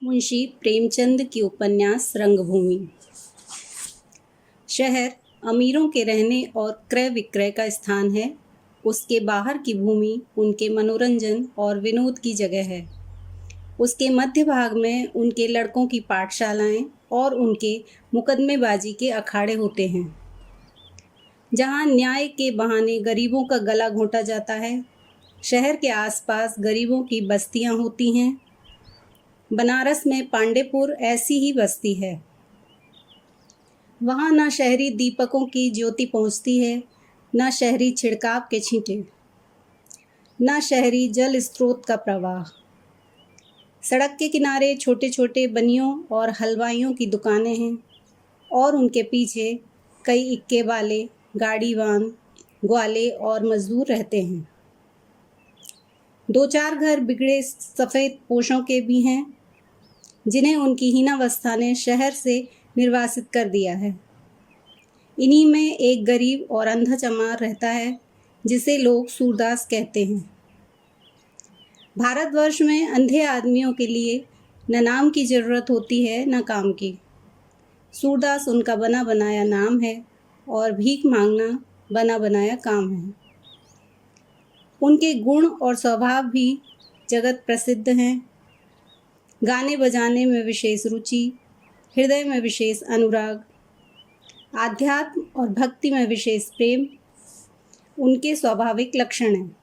मुंशी प्रेमचंद की उपन्यास रंगभूमि। शहर अमीरों के रहने और क्रय विक्रय का स्थान है। उसके बाहर की भूमि उनके मनोरंजन और विनोद की जगह है। उसके मध्य भाग में उनके लड़कों की पाठशालाएं और उनके मुकदमेबाजी के अखाड़े होते हैं, जहां न्याय के बहाने गरीबों का गला घोंटा जाता है। शहर के आसपास गरीबों की बस्तियां होती हैं। बनारस में पांडेपुर ऐसी ही बस्ती है। वहाँ न शहरी दीपकों की ज्योति पहुँचती है, न शहरी छिड़काव के छींटे, न शहरी जल स्रोत का प्रवाह। सड़क के किनारे छोटे छोटे बनियों और हलवाइयों की दुकानें हैं और उनके पीछे कई इक्के वाले, गाड़ीवान, ग्वाले और मजदूर रहते हैं। दो चार घर बिगड़े सफ़ेद पोशों के भी हैं, जिन्हें उनकी हीनावस्था ने शहर से निर्वासित कर दिया है। इन्हीं में एक गरीब और अंधा चमार रहता है, जिसे लोग सूरदास कहते हैं। भारतवर्ष में अंधे आदमियों के लिए न नाम की ज़रूरत होती है न काम की। सूरदास उनका बना बनाया नाम है और भीख मांगना बना बनाया काम है। उनके गुण और स्वभाव भी जगत प्रसिद्ध हैं। गाने बजाने में विशेष रुचि, हृदय में विशेष अनुराग, आध्यात्म और भक्ति में विशेष प्रेम उनके स्वाभाविक लक्षण हैं।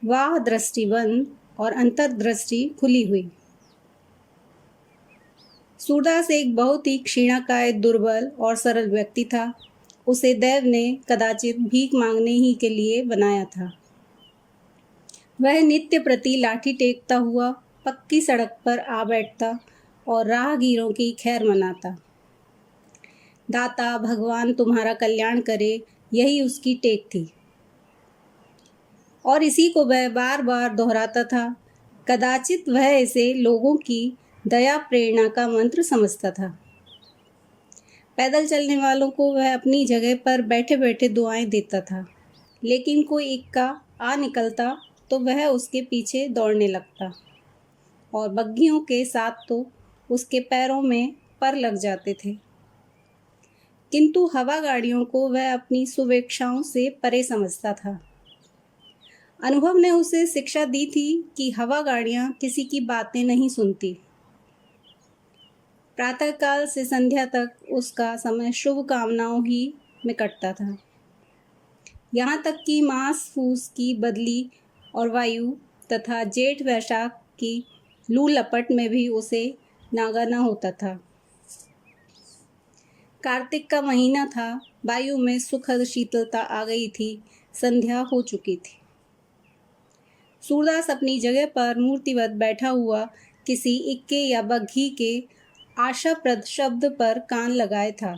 वाह दृष्टि बंद और अंतर्दृष्टि खुली हुई। सूरदास एक बहुत ही क्षीणाकाय, दुर्बल और सरल व्यक्ति था। उसे देव ने कदाचित भीख मांगने ही के लिए बनाया था। वह नित्य प्रति लाठी टेकता हुआ पक्की सड़क पर आ बैठता और राहगीरों की खैर मनाता। दाता भगवान तुम्हारा कल्याण करे, यही उसकी टेक थी और इसी को वह बार बार दोहराता था। कदाचित वह इसे लोगों की दया प्रेरणा का मंत्र समझता था। पैदल चलने वालों को वह अपनी जगह पर बैठे बैठे दुआएं देता था, लेकिन कोई इक्का आ निकलता तो वह उसके पीछे दौड़ने लगता और बग्घियों के साथ तो उसके पैरों में पर लग जाते थे। किंतु हवा गाड़ियों को वह अपनी शुभेच्छाओं से परे समझता था। अनुभव ने उसे शिक्षा दी थी कि हवा गाड़ियाँ किसी की बातें नहीं सुनती। प्रातःकाल से संध्या तक उसका समय शुभ कामनाओं ही में कटता था। यहाँ तक कि मांस फूस की बदली और वायु तथा जेठ वैशाख की लू लपट में भी उसे नागा न होता था। कार्तिक का महीना था। वायु में सुखद शीतलता आ गई थी। संध्या हो चुकी थी। सूरदास अपनी जगह पर मूर्तिवत बैठा हुआ किसी इक्के या बग्घी के आशाप्रद शब्द पर कान लगाए था।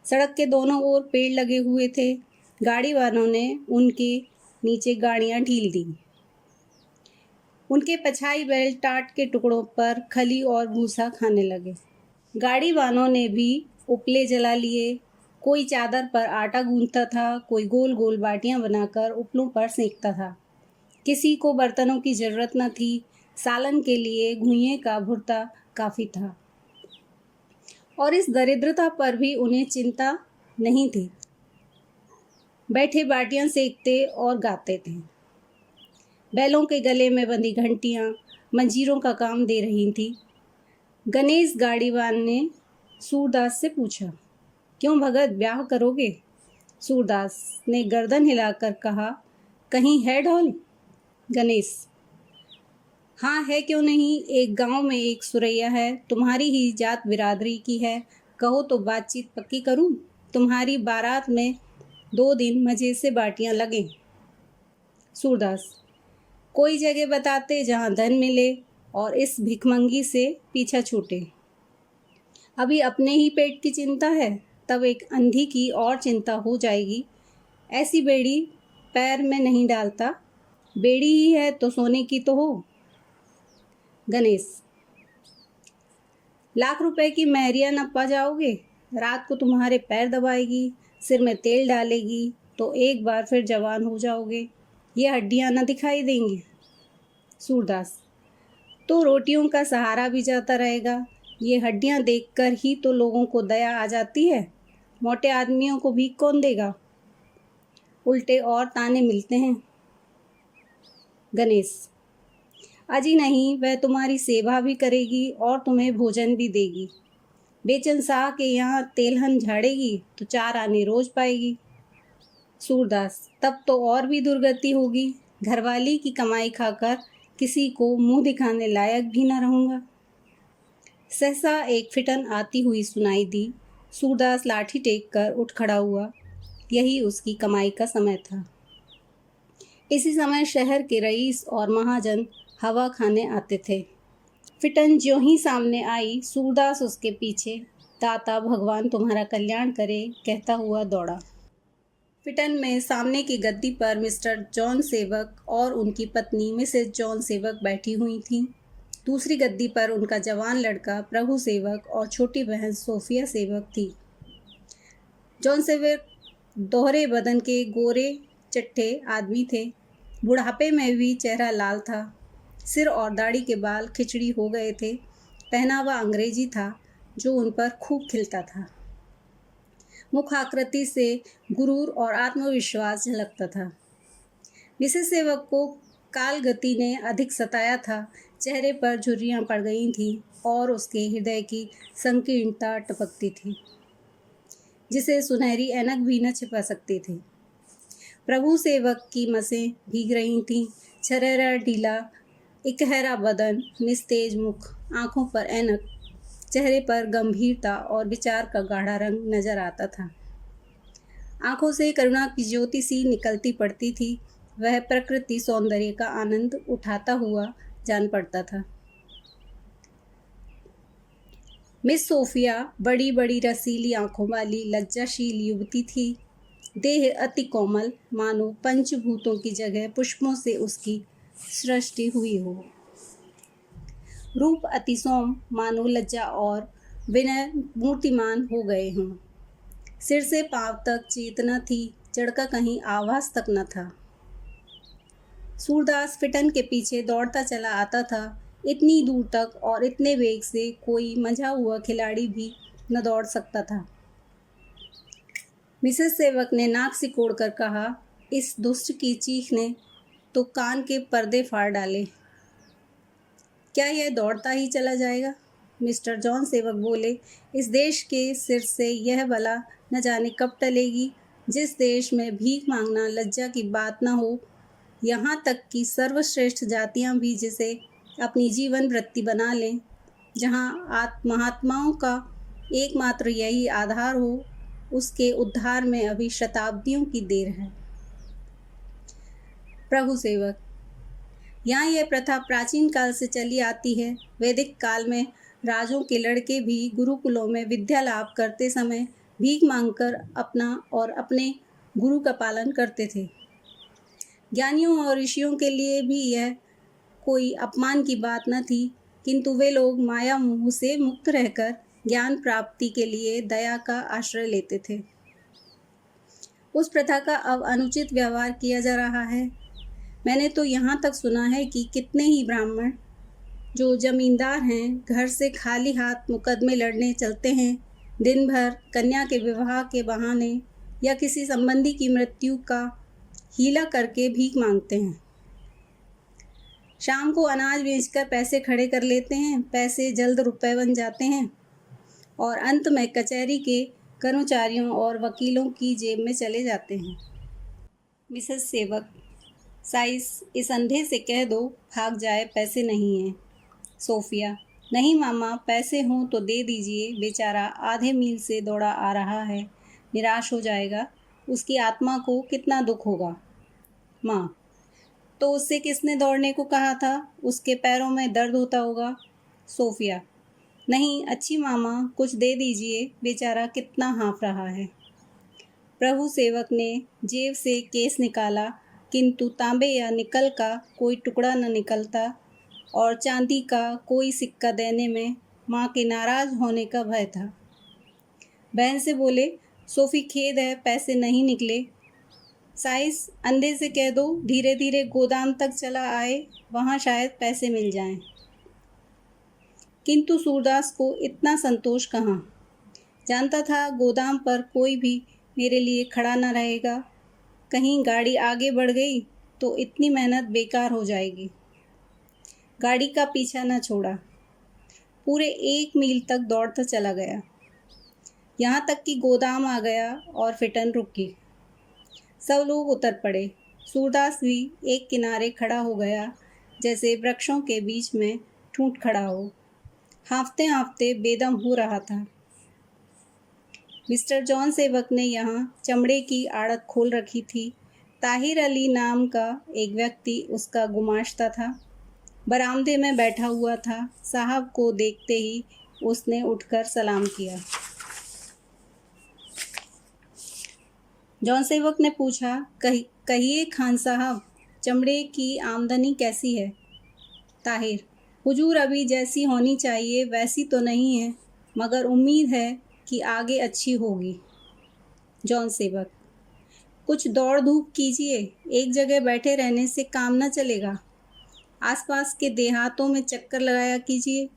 सड़क के दोनों ओर पेड़ लगे हुए थे। गाड़ी वालों ने उनके नीचे गाड़ियां ढील दी। उनके पछाई बैल टाट के टुकड़ों पर खली और भूसा खाने लगे। गाड़ी वालों ने भी उपले जला लिए। कोई चादर पर आटा गूंथता था, कोई गोल गोल बाटियां बनाकर उपलों पर सेंकता था। किसी को बर्तनों की जरूरत न थी। सालन के लिए घुइयां का भुर्ता काफ़ी था और इस दरिद्रता पर भी उन्हें चिंता नहीं थी। बैठे बाटियां सेकते और गाते थे। बैलों के गले में बंधी घंटियां मंजीरों का काम दे रही थी। गणेश गाड़ीवान ने सूरदास से पूछा, क्यों भगत, ब्याह करोगे? सूरदास ने गर्दन हिलाकर कहा, कहीं है ढोल? गणेश, हाँ है, क्यों नहीं। एक गांव में एक सुरैया है, तुम्हारी ही जात बिरादरी की है। कहो तो बातचीत पक्की करूं। तुम्हारी बारात में 2 दिन मज़े से बाटियां लगें। सूरदास, कोई जगह बताते जहां धन मिले और इस भिखमंगी से पीछा छूटे। अभी अपने ही पेट की चिंता है, तब एक अंधी की और चिंता हो जाएगी। ऐसी बेड़ी पैर में नहीं डालता। बेड़ी ही है तो सोने की तो हो। गणेश, लाख रुपए की मेहरिया न पा जाओगे। रात को तुम्हारे पैर दबाएगी, सिर में तेल डालेगी तो एक बार फिर जवान हो जाओगे। ये हड्डियां न दिखाई देंगी। सूरदास, तो रोटियों का सहारा भी जाता रहेगा। ये हड्डियां देखकर ही तो लोगों को दया आ जाती है। मोटे आदमियों को भीख कौन देगा? उल्टे और ताने मिलते हैं। गणेश: अजी नहीं, वह तुम्हारी सेवा भी करेगी और तुम्हें भोजन भी देगी। बेचन शाह के यहाँ तेलहन झाड़ेगी तो 4 आने रोज पाएगी। सूरदास: तब तो और भी दुर्गति होगी। घरवाली की कमाई खाकर किसी को मुंह दिखाने लायक भी न रहूँगा। सहसा एक फिटन आती हुई सुनाई दी। सूरदास लाठी टेक कर उठ खड़ा हुआ। यही उसकी कमाई का समय था। इसी समय शहर के रईस और महाजन हवा खाने आते थे। फिटन ज्यों ही सामने आई, सूरदास उसके पीछे। दाता भगवान तुम्हारा कल्याण करे कहता हुआ दौड़ा। फिटन में सामने की गद्दी पर मिस्टर जॉन सेवक और उनकी पत्नी मिसेज जॉन सेवक बैठी हुई थीं। दूसरी गद्दी पर उनका जवान लड़का प्रभु सेवक और छोटी बहन सोफिया सेवक थी। जॉन सेवक दोहरे बदन के गोरे चट्टे आदमी थे। बुढ़ापे में भी चेहरा लाल था। सिर और दाढ़ी के बाल खिचड़ी हो गए थे। पहनावा अंग्रेजी था जो उन पर खूब खिलता था। मुख आकृति से गुरूर और आत्मविश्वास झलकता था। मिसेस सेवक को काल गति ने अधिक सताया था। चेहरे पर झुर्रियाँ पड़ गई थीं और उसके हृदय की संकीर्णता टपकती थी, जिसे सुनहरी ऐनक भी न छिपा सकती थी। प्रभु सेवक की मसें भीग रही थीं। छरेरा ढीला, इकहरा बदन, निस्तेज मुख, आँखों पर ऐनक, चेहरे पर गंभीरता और विचार का गाढ़ा रंग नजर आता था। आँखों से करुणा की ज्योति सी निकलती पड़ती थी। वह प्रकृति सौंदर्य का आनंद उठाता हुआ जान पड़ता था। मिस सोफिया बड़ी बड़ी रसीली आँखों वाली लज्जाशील युवती थी। देह अति कोमल, मानो पंचभूतों की जगह पुष्पों से उसकी सृष्टि हुई हो। रूप अति सौम्य, मानो लज्जा और विनय मूर्तिमान हो गए हों। सिर से पांव तक चेतना थी, जड़ का कहीं आवाज तक न था। सूरदास फिटन के पीछे दौड़ता चला आता था। इतनी दूर तक और इतने वेग से कोई मंझा हुआ खिलाड़ी भी न दौड़ सकता था। मिसेस सेवक ने नाक सिकोड़कर कहा, इस दुष्ट की चीख ने तो कान के पर्दे फाड़ डाले। क्या यह दौड़ता ही चला जाएगा? मिस्टर जॉन सेवक बोले, इस देश के सिर से यह बला न जाने कब टलेगी। जिस देश में भीख मांगना लज्जा की बात न हो, यहाँ तक कि सर्वश्रेष्ठ जातियाँ भी जिसे अपनी जीवन वृत्ति बना लें, जहाँ महात्माओं का एकमात्र यही आधार हो, उसके उद्धार में अभी शताब्दियों की देर है। प्रभु सेवक: यहाँ यह प्रथा प्राचीन काल से चली आती है। वैदिक काल में राजों के लड़के भी गुरुकुलों में विद्या लाभ करते समय भीख मांगकर अपना और अपने गुरु का पालन करते थे। ज्ञानियों और ऋषियों के लिए भी यह कोई अपमान की बात न थी, किंतु वे लोग माया मोह से मुक्त रहकर ज्ञान प्राप्ति के लिए दया का आश्रय लेते थे। उस प्रथा का अब अनुचित व्यवहार किया जा रहा है। मैंने तो यहाँ तक सुना है कि कितने ही ब्राह्मण जो जमींदार हैं, घर से खाली हाथ मुकदमे लड़ने चलते हैं। दिन भर कन्या के विवाह के बहाने या किसी संबंधी की मृत्यु का हीला करके भीख मांगते हैं। शाम को अनाज बेचकर पैसे खड़े कर लेते हैं। पैसे जल्द रुपए बन जाते हैं और अंत में कचहरी के कर्मचारियों और वकीलों की जेब में चले जाते हैं। मिसेस सेवक: साइस, इस अंधे से कह दो भाग जाए, पैसे नहीं हैं। सोफिया: नहीं मामा, पैसे हों तो दे दीजिए। बेचारा आधे मील से दौड़ा आ रहा है, निराश हो जाएगा। उसकी आत्मा को कितना दुख होगा। माँ: तो उससे किसने दौड़ने को कहा था? उसके पैरों में दर्द होता होगा। सोफिया: नहीं अच्छी मामा, कुछ दे दीजिए, बेचारा कितना हाँफ रहा है। प्रभु सेवक ने जेब से केस निकाला, किंतु तांबे या निकल का कोई टुकड़ा न निकलता और चांदी का कोई सिक्का देने में माँ के नाराज होने का भय था। बहन से बोले, सोफी खेद है, पैसे नहीं निकले। साइस, अंधे से कह दो धीरे धीरे गोदाम तक चला आए, वहाँ शायद पैसे मिल जाएं। किंतु सूरदास को इतना संतोष कहाँ। जानता था गोदाम पर कोई भी मेरे लिए खड़ा न रहेगा। कहीं गाड़ी आगे बढ़ गई तो इतनी मेहनत बेकार हो जाएगी। गाड़ी का पीछा न छोड़ा, पूरे 1 मील तक दौड़ता चला गया, यहाँ तक कि गोदाम आ गया और फिटन रुकी। सब लोग उतर पड़े। सूरदास भी एक किनारे खड़ा हो गया, जैसे वृक्षों के बीच में ठूंठ खड़ा हो। हाँफते हाँफते बेदम हो रहा था। मिस्टर जॉन सेवक ने यहाँ चमड़े की आड़त खोल रखी थी। ताहिर अली नाम का एक व्यक्ति उसका गुमाश्ता था। बरामदे में बैठा हुआ था। साहब को देखते ही उसने उठकर सलाम किया। जॉन सेवक ने पूछा, कहिए खान साहब, चमड़े की आमदनी कैसी है? ताहिर, हुजूर अभी जैसी होनी चाहिए वैसी तो नहीं है, मगर उम्मीद है कि आगे अच्छी होगी। जॉन सेवक, कुछ दौड़ धूप कीजिए, एक जगह बैठे रहने से काम न चलेगा। आसपास के देहातों में चक्कर लगाया कीजिए।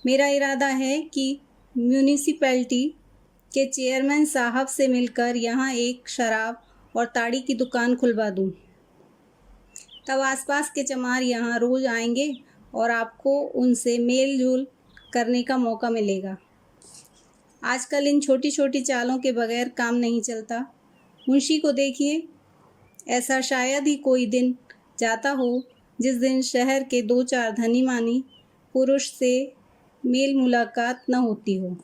मेरा इरादा है कि म्यूनिसिपैलिटी के चेयरमैन साहब से मिलकर यहाँ एक शराब और ताड़ी की दुकान खुलवा दूँ। तब आसपास के चमार यहाँ रोज़ आएंगे और आपको उनसे मेल जोल करने का मौका मिलेगा। आजकल इन छोटी छोटी चालों के बगैर काम नहीं चलता। मुंशी को देखिए, ऐसा शायद ही कोई दिन जाता हो जिस दिन शहर के 2-4 धनी मानी पुरुष से मेल मुलाकात न होती हो।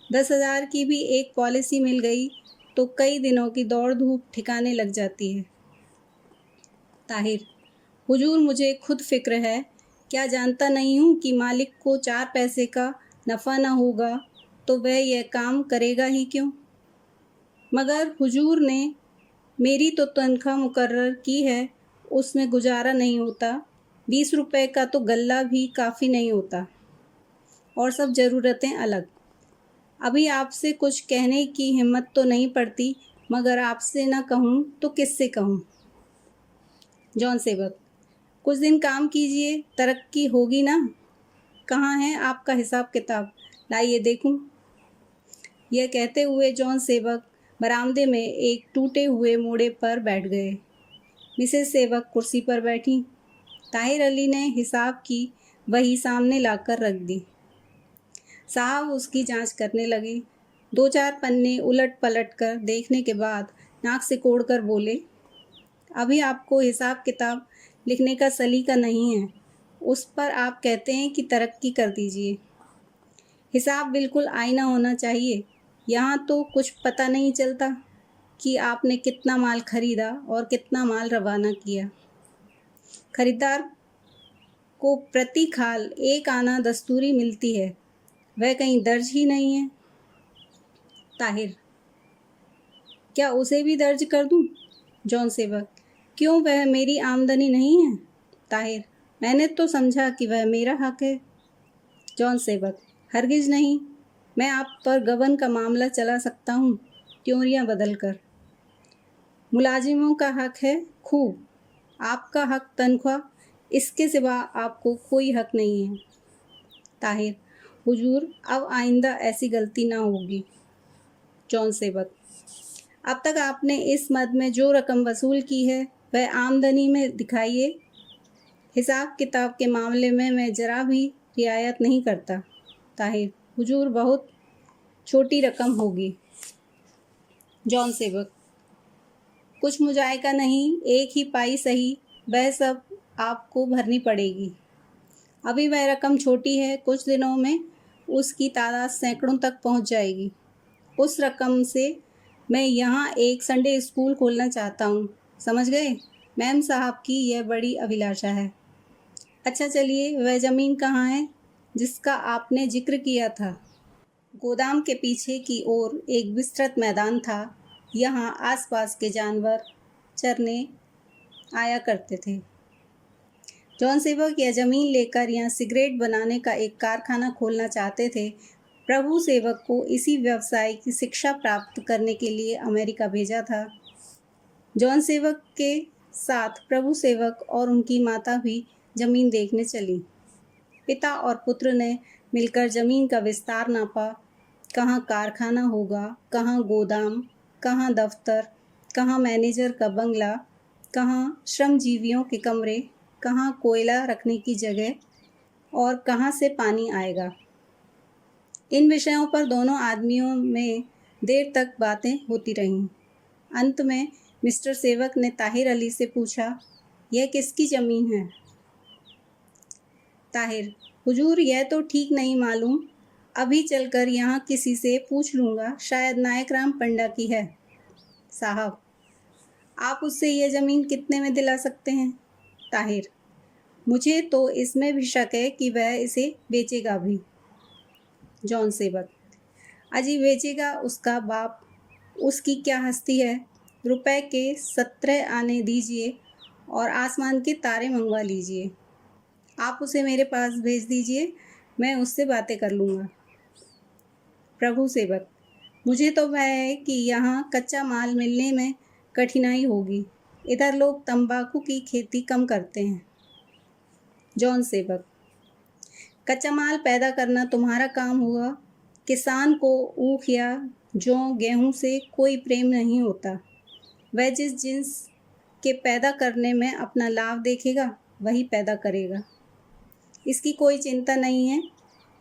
10,000 की भी एक पॉलिसी मिल गई तो कई दिनों की दौड़ धूप ठिकाने लग जाती है। ताहिर, हुजूर मुझे खुद फिक्र है, क्या जानता नहीं हूँ कि मालिक को 4 पैसे का नफ़ा न होगा तो वह यह काम करेगा ही क्यों? मगर हुजूर ने मेरी तो तनख्वाह मुकर्रर की है, उसमें गुजारा नहीं होता। 20 रुपए का तो गल्ला भी काफ़ी नहीं होता, और सब ज़रूरतें अलग। अभी आपसे कुछ कहने की हिम्मत तो नहीं पड़ती, मगर आपसे न कहूँ तो किससे कहूँ? जॉन सेवक, कुछ दिन काम कीजिए, तरक्की होगी ना। कहाँ है आपका हिसाब किताब, लाइए देखूँ। यह कहते हुए जॉन सेवक बरामदे में एक टूटे हुए मोड़े पर बैठ गए। मिसेस सेवक कुर्सी पर बैठी। ताहिर अली ने हिसाब की वही सामने लाकर रख दी। साहब उसकी जांच करने लगे। 2-4 पन्ने उलट पलट कर देखने के बाद नाक से कोड़कर बोले, अभी आपको हिसाब किताब लिखने का सलीका नहीं है, उस पर आप कहते हैं कि तरक्की कर दीजिए। हिसाब बिल्कुल आईना होना चाहिए। यहाँ तो कुछ पता नहीं चलता कि आपने कितना माल खरीदा और कितना माल रवाना किया। खरीदार को प्रति खाल 1 आना दस्तूरी मिलती है, वह कहीं दर्ज ही नहीं है। ताहिर, क्या उसे भी दर्ज कर दूं? जॉन सेवक, क्यों, वह मेरी आमदनी नहीं है? ताहिर, मैंने तो समझा कि वह मेरा हक है। जॉन सेवक, हरगिज नहीं, मैं आप पर गबन का मामला चला सकता हूँ, त्योरियाँ बदल कर। मुलाजिमों का हक है खूब, आपका हक तनख्वाह, इसके सिवा आपको कोई हक नहीं है। ताहिर, हुजूर अब आइंदा ऐसी गलती ना होगी। जॉन सेवक, अब तक आपने इस मद में जो रकम वसूल की है वह आमदनी में दिखाइए। हिसाब किताब के मामले में मैं ज़रा भी रियायत नहीं करता। ताहिर, हुजूर बहुत छोटी रकम होगी। जॉन सेवक, कुछ मुजायका नहीं, 1 ही पाई सही, वह सब आपको भरनी पड़ेगी। अभी वह रकम छोटी है, कुछ दिनों में उसकी तादाद सैकड़ों तक पहुंच जाएगी। उस रकम से मैं यहाँ एक संडे स्कूल खोलना चाहता हूँ, समझ गए? मैम साहब की यह बड़ी अभिलाषा है। अच्छा चलिए, वह ज़मीन कहाँ है जिसका आपने जिक्र किया था? गोदाम के पीछे की ओर एक विस्तृत मैदान था। यहाँ आसपास के जानवर चरने आया करते थे। जॉन सेवक यह ज़मीन लेकर यहाँ सिगरेट बनाने का एक कारखाना खोलना चाहते थे। प्रभु सेवक को इसी व्यवसाय की शिक्षा प्राप्त करने के लिए अमेरिका भेजा था। जॉन सेवक के साथ प्रभु सेवक और उनकी माता भी ज़मीन देखने चली। पिता और पुत्र ने मिलकर ज़मीन का विस्तार नापा। कहाँ कारखाना होगा, कहाँ गोदाम, कहाँ दफ्तर, कहाँ मैनेजर का बंगला, कहाँ श्रमजीवियों के कमरे, कहाँ कोयला रखने की जगह और कहाँ से पानी आएगा। इन विषयों पर दोनों आदमियों में देर तक बातें होती रहीं। अंत में मिस्टर सेवक ने ताहिर अली से पूछा, यह किसकी ज़मीन है? ताहिर, हुजूर यह तो ठीक नहीं मालूम, अभी चलकर यहाँ किसी से पूछ लूँगा, शायद नायक राम पंडा की है। साहब, आप उससे यह ज़मीन कितने में दिला सकते हैं? ताहिर, मुझे तो इसमें भी शक है कि वह इसे बेचेगा भी। जॉन सेवक, अजी बेचेगा उसका बाप, उसकी क्या हस्ती है। रुपए के 17 आने दीजिए और आसमान के तारे मंगवा लीजिए। आप उसे मेरे पास भेज दीजिए, मैं उससे बातें कर लूँगा। प्रभु सेवक, मुझे तो भय है कि यहाँ कच्चा माल मिलने में कठिनाई होगी। इधर लोग तंबाकू की खेती कम करते हैं। जॉन सेवक, कच्चा माल पैदा करना तुम्हारा काम हुआ। किसान को ऊख या जौ गेहूँ से कोई प्रेम नहीं होता। वह जिस जिन्स के पैदा करने में अपना लाभ देखेगा वही पैदा करेगा। इसकी कोई चिंता नहीं है।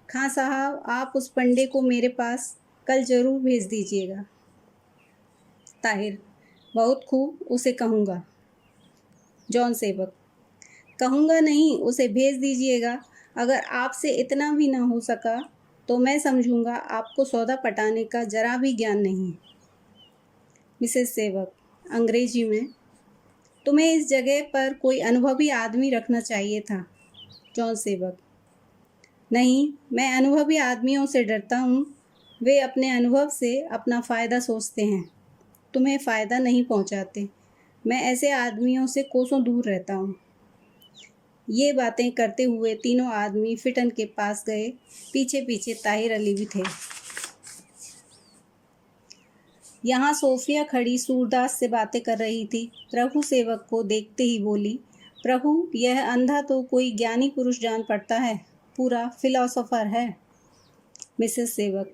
खां साहब, आप उस पंडे को मेरे पास कल ज़रूर भेज दीजिएगा। ताहिर, बहुत खूब, उसे कहूँगा। जॉन सेवक, कहूँगा नहीं, उसे भेज दीजिएगा। अगर आपसे इतना भी ना हो सका तो मैं समझूंगा आपको सौदा पटाने का जरा भी ज्ञान नहीं। मिसेस सेवक, अंग्रेजी में, तुम्हें इस जगह पर कोई अनुभवी आदमी रखना चाहिए था। जॉन सेवक, नहीं, मैं अनुभवी आदमियों से डरता हूँ। वे अपने अनुभव से अपना फ़ायदा सोचते हैं, तुम्हें फ़ायदा नहीं पहुँचाते। मैं ऐसे आदमियों से कोसों दूर रहता हूँ। ये बातें करते हुए तीनों आदमी फिटन के पास गए। पीछे पीछे ताहिर अली भी थे। यहाँ सोफिया खड़ी सूरदास से बातें कर रही थी। प्रभु सेवक को देखते ही बोली, प्रभु, यह अंधा तो कोई ज्ञानी पुरुष जान पड़ता है, पूरा फिलोसोफर है। मिसेस सेवक,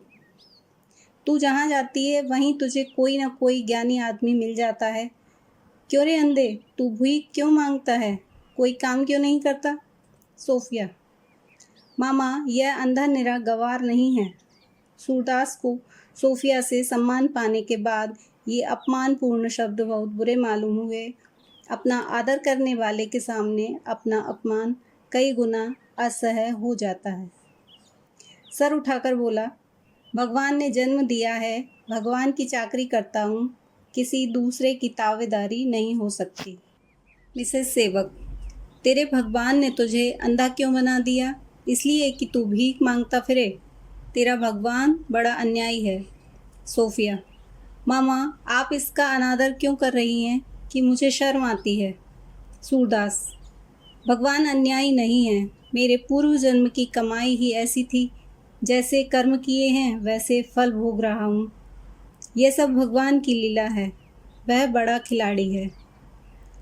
तू जहाँ जाती है वहीं तुझे कोई ना कोई ज्ञानी आदमी मिल जाता है। क्यों रे अंधे, तू भीख क्यों मांगता है? कोई काम क्यों नहीं करता? सोफिया, मामा, यह अंधा निरा गवार नहीं है। सूरदास को सोफिया से सम्मान पाने के बाद ये अपमानपूर्ण शब्द बहुत बुरे मालूम हुए। अपना आदर करने वाले के सामने अपना अपमान कई गुना असह्य हो जाता है। सर उठाकर बोला, भगवान ने जन्म दिया है, भगवान की चाकरी करता हूँ, किसी दूसरे की तावेदारी नहीं हो सकती। मिसेस सेवक, तेरे भगवान ने तुझे अंधा क्यों बना दिया? इसलिए कि तू भीख मांगता फिरे? तेरा भगवान बड़ा अन्यायी है। सोफिया, मामा, आप इसका अनादर क्यों कर रही हैं कि मुझे शर्म आती है। सूरदास, भगवान अन्यायी नहीं है, मेरे पूर्व जन्म की कमाई ही ऐसी थी, जैसे कर्म किए हैं वैसे फल भोग रहा हूँ। यह सब भगवान की लीला है। वह बड़ा खिलाड़ी है,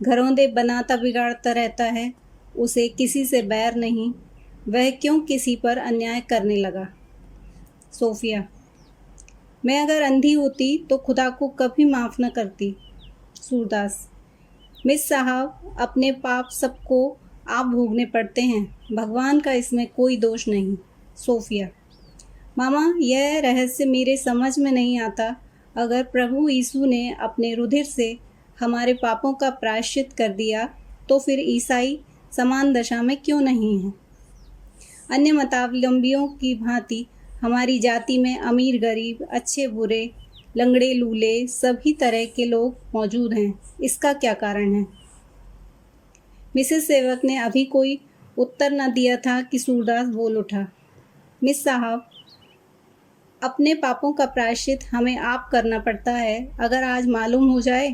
घरौंदे बनाता बिगाड़ता रहता है, उसे किसी से बैर नहीं, वह क्यों किसी पर अन्याय करने लगा। सोफिया, मैं अगर अंधी होती तो खुदा को कभी माफ़ न करती। सूरदास, मिस साहब, अपने पाप सबको आप भोगने पड़ते हैं, भगवान का इसमें कोई दोष नहीं। सोफिया, मामा, यह रहस्य मेरे समझ में नहीं आता। अगर प्रभु यीशु ने अपने रुधिर से हमारे पापों का प्रायश्चित कर दिया तो फिर ईसाई समान दशा में क्यों नहीं हैं? अन्य मतावलंबियों की भांति हमारी जाति में अमीर गरीब, अच्छे बुरे, लंगड़े लूले सभी तरह के लोग मौजूद हैं। इसका क्या कारण है? मिसेस सेवक ने अभी कोई उत्तर न दिया था कि सूरदास बोल उठा, मिस साहब, अपने पापों का प्रायश्चित हमें आप करना पड़ता है। अगर आज मालूम हो जाए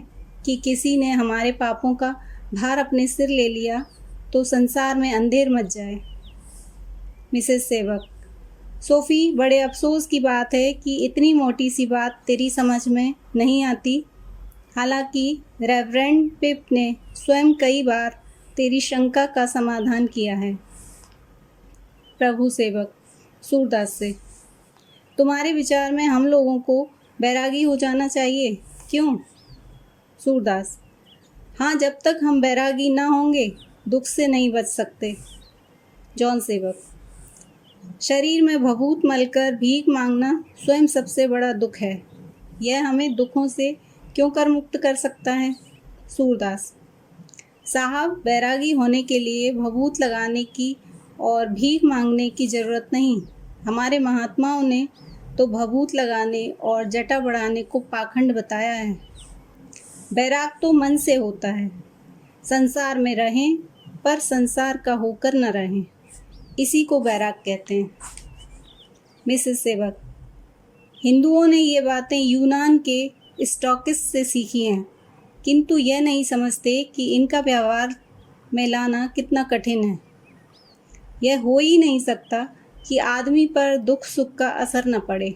कि किसी ने हमारे पापों का भार अपने सिर ले लिया तो संसार में अंधेर मच जाए। मिसेस सेवक, सोफ़ी, बड़े अफसोस की बात है कि इतनी मोटी सी बात तेरी समझ में नहीं आती। हालांकि रेवरेंड पिप ने स्वयं कई बार तेरी शंका का समाधान किया है। प्रभु सेवक सूरदास से, तुम्हारे विचार में हम लोगों को बैरागी हो जाना चाहिए, क्यों? सूरदास, हाँ, जब तक हम बैरागी ना होंगे दुख से नहीं बच सकते। जॉन सेवक, शरीर में भभूत मलकर भीख मांगना स्वयं सबसे बड़ा दुख है, यह हमें दुखों से क्यों कर मुक्त कर सकता है? सूरदास, साहब, बैरागी होने के लिए भभूत लगाने की और भीख मांगने की ज़रूरत नहीं। हमारे महात्माओं ने तो भभूत लगाने और जटा बढ़ाने को पाखंड बताया है। बैराग तो मन से होता है, संसार में रहें पर संसार का होकर न रहें, इसी को बैराग कहते हैं। मिसेस सेवक, हिंदुओं ने ये बातें यूनान के स्टॉकिस्ट से सीखी हैं, किंतु यह नहीं समझते कि इनका व्यवहार में लाना कितना कठिन है। यह हो ही नहीं सकता कि आदमी पर दुख सुख का असर न पड़े।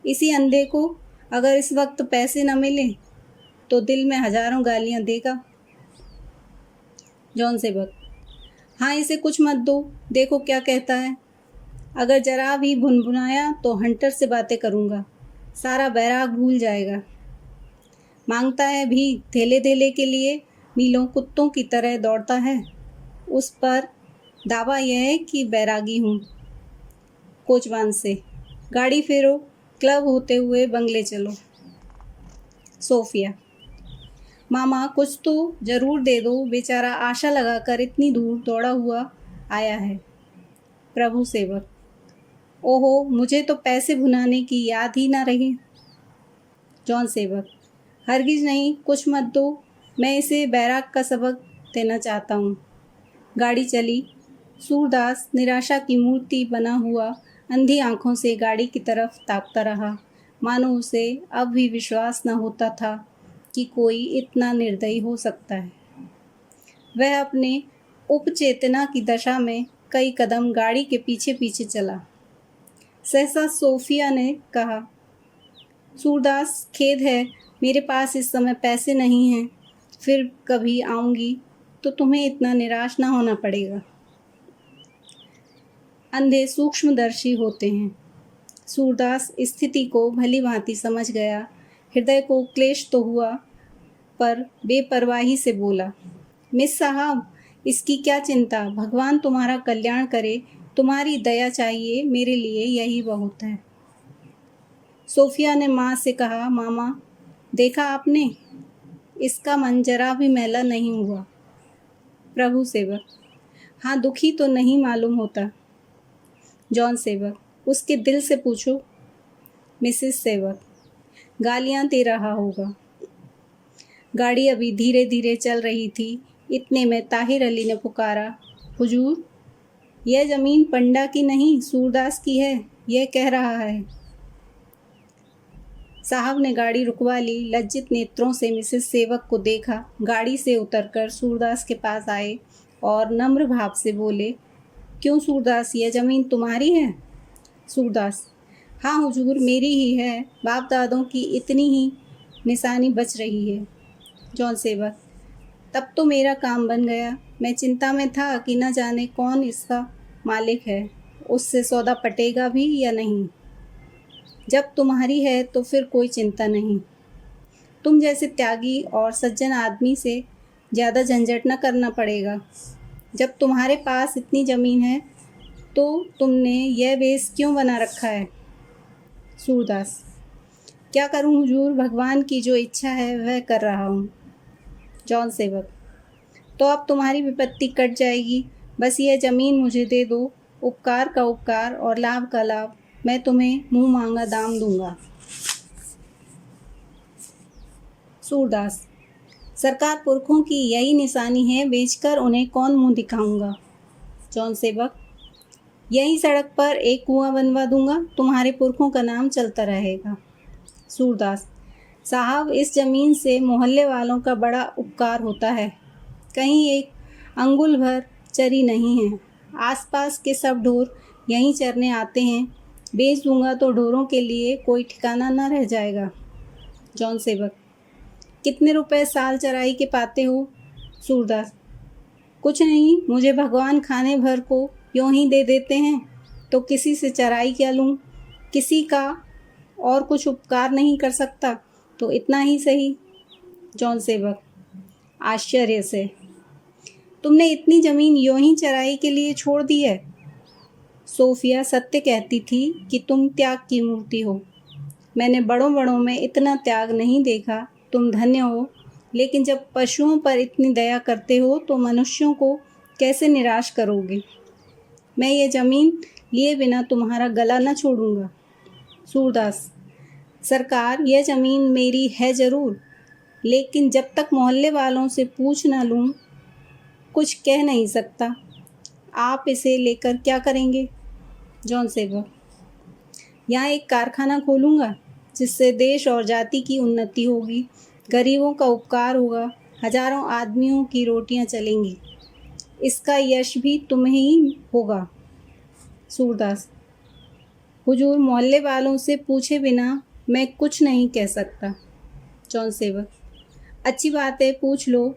इसी अंधे को अगर इस वक्त पैसे न मिले तो दिल में हजारों गालियां देगा। जॉन सेवक, हाँ, इसे कुछ मत दो, देखो क्या कहता है। अगर जरा भी भुनभुनाया तो हंटर से बातें करूँगा, सारा बैराग भूल जाएगा। मांगता है भी थेले थेले के लिए मीलों कुत्तों की तरह दौड़ता है, उस पर दावा यह है कि बैरागी हूँ। कोचवान से, गाड़ी फेरो, क्लब होते हुए बंगले चलो। सोफिया, मामा कुछ तो ज़रूर दे दो, बेचारा आशा लगाकर इतनी दूर दौड़ा हुआ आया है। प्रभु सेवक, ओहो, मुझे तो पैसे भुनाने की याद ही ना रही। जॉन सेवक, हरगिज नहीं, कुछ मत दो, मैं इसे बैराग का सबक देना चाहता हूँ। गाड़ी चली। सूरदास निराशा की मूर्ति बना हुआ अंधी आंखों से गाड़ी की तरफ ताकता रहा, मानो उसे अब भी विश्वास न होता था कि कोई इतना निर्दयी हो सकता है। वह अपने उपचेतना की दशा में कई कदम गाड़ी के पीछे पीछे चला। सहसा सोफिया ने कहा, सूरदास, खेद है, मेरे पास इस समय पैसे नहीं हैं, फिर कभी आऊँगी तो तुम्हें इतना निराश ना होना पड़ेगा। अंधे सूक्ष्मदर्शी होते हैं। सूरदास स्थिति को भली भांति समझ गया। हृदय को क्लेश तो हुआ, पर बेपरवाही से बोला, मिस साहब, इसकी क्या चिंता, भगवान तुम्हारा कल्याण करे, तुम्हारी दया चाहिए, मेरे लिए यही बहुत है। सोफिया ने माँ से कहा, मामा, देखा आपने, इसका मन जरा भी मैला नहीं हुआ। प्रभु सेवक, हाँ, दुखी तो नहीं मालूम होता। जॉन सेवक, उसके दिल से पूछो। मिसेस सेवक, गालियाँ दे रहा होगा। गाड़ी अभी धीरे धीरे चल रही थी। इतने में ताहिर अली ने पुकारा, हुजूर, यह ज़मीन पंडा की नहीं सूरदास की है, यह कह रहा है। साहब ने गाड़ी रुकवा ली। लज्जित नेत्रों से मिसेस सेवक को देखा। गाड़ी से उतरकर सूरदास के पास आए और नम्र भाव से बोले, क्यों सूरदास, यह ज़मीन तुम्हारी है? सूरदास, हाँ हुजूर, मेरी ही है, बाप दादों की इतनी ही निशानी बच रही है। जॉन सेवक, तब तो मेरा काम बन गया। मैं चिंता में था कि न जाने कौन इसका मालिक है, उससे सौदा पटेगा भी या नहीं। जब तुम्हारी है तो फिर कोई चिंता नहीं। तुम जैसे त्यागी और सज्जन आदमी से ज़्यादा झंझट न करना पड़ेगा। जब तुम्हारे पास इतनी ज़मीन है तो तुमने यह वेश क्यों बना रखा है? सूरदास, क्या करूं हुजूर, भगवान की जो इच्छा है वह कर रहा हूं। जॉन सेवक, तो अब तुम्हारी विपत्ति कट जाएगी, बस यह ज़मीन मुझे दे दो, उपकार का उपकार और लाभ का लाभ, मैं तुम्हें मुंह मांगा दाम दूंगा। सूरदास, सरकार पुरखों की यही निशानी है, बेचकर उन्हें कौन मुंह दिखाऊंगा। जॉन सेवक, यही सड़क पर एक कुआं बनवा दूंगा, तुम्हारे पुरखों का नाम चलता रहेगा। सूरदास, साहब, इस ज़मीन से मोहल्ले वालों का बड़ा उपकार होता है, कहीं एक अंगुल भर चरी नहीं है। आसपास के सब ढोर यहीं चरने आते हैं, बेच दूंगा तो ढोरों के लिए कोई ठिकाना न रह जाएगा। जॉन सेवक, कितने रुपए साल चराई के पाते हो? सूरदास, कुछ नहीं, मुझे भगवान खाने भर को यूँ ही दे देते हैं, तो किसी से चराई क्या लूँ? किसी का और कुछ उपकार नहीं कर सकता तो इतना ही सही। जॉन सेवक आश्चर्य से, तुमने इतनी ज़मीन यूं ही चराई के लिए छोड़ दी है? सोफिया सत्य कहती थी कि तुम त्याग की मूर्ति हो। मैंने बड़ों बड़ों में इतना त्याग नहीं देखा। तुम धन्य हो, लेकिन जब पशुओं पर इतनी दया करते हो तो मनुष्यों को कैसे निराश करोगे? मैं ये ज़मीन लिए बिना तुम्हारा गला न छोड़ूंगा। सूरदास, सरकार यह ज़मीन मेरी है ज़रूर, लेकिन जब तक मोहल्ले वालों से पूछ न लूँ कुछ कह नहीं सकता। आप इसे लेकर क्या करेंगे? जॉन सेवक, यहाँ एक कारखाना खोलूँगा जिससे देश और जाति की उन्नति होगी, गरीबों का उपकार होगा, हजारों आदमियों की रोटियां चलेंगी। इसका यश भी तुम्हें ही होगा। सूरदास, हुजूर मोहल्ले वालों से पूछे बिना मैं कुछ नहीं कह सकता। जॉन सेवक, अच्छी बात है, पूछ लो,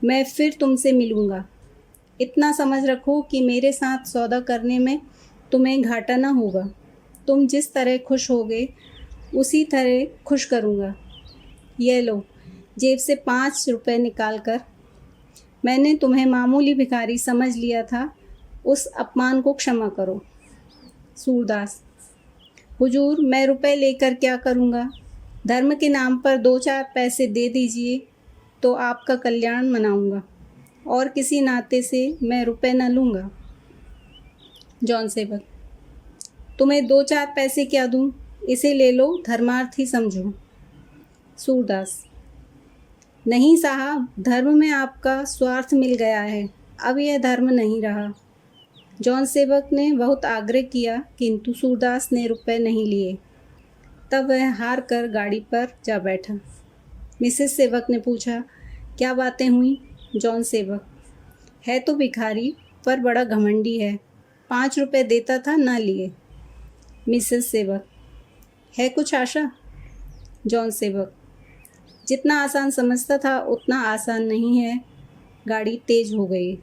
मैं फिर तुमसे मिलूँगा। इतना समझ रखो कि मेरे साथ सौदा करने में तुम्हें घाटा ना होगा। तुम जिस तरह खुश होगे उसी तरह खुश करूँगा। ये लो, जेब से 5 रुपए निकाल कर। मैंने तुम्हें मामूली भिखारी समझ लिया था, उस अपमान को क्षमा करो। सूरदास, हुजूर मैं रुपए लेकर क्या करूँगा? धर्म के नाम पर 2-4 पैसे दे दीजिए तो आपका कल्याण मनाऊँगा, और किसी नाते से मैं रुपए न लूँगा। जॉन सेवक, तुम्हें 2-4 पैसे क्या दूँ? इसे ले लो, धर्मार्थ ही समझो। सूरदास, नहीं साहब, धर्म में आपका स्वार्थ मिल गया है, अब यह धर्म नहीं रहा। जॉन सेवक ने बहुत आग्रह किया, किंतु सूरदास ने रुपए नहीं लिए। तब वह हार कर गाड़ी पर जा बैठा। मिसेस सेवक ने पूछा, क्या बातें हुई? जॉन सेवक, है तो भिखारी पर बड़ा घमंडी है, 5 रुपए देता था, ना लिए। मिसेस सेवक, है कुछ आशा? जॉन सेवक, जितना आसान समझता था उतना आसान नहीं है। गाड़ी तेज हो गई।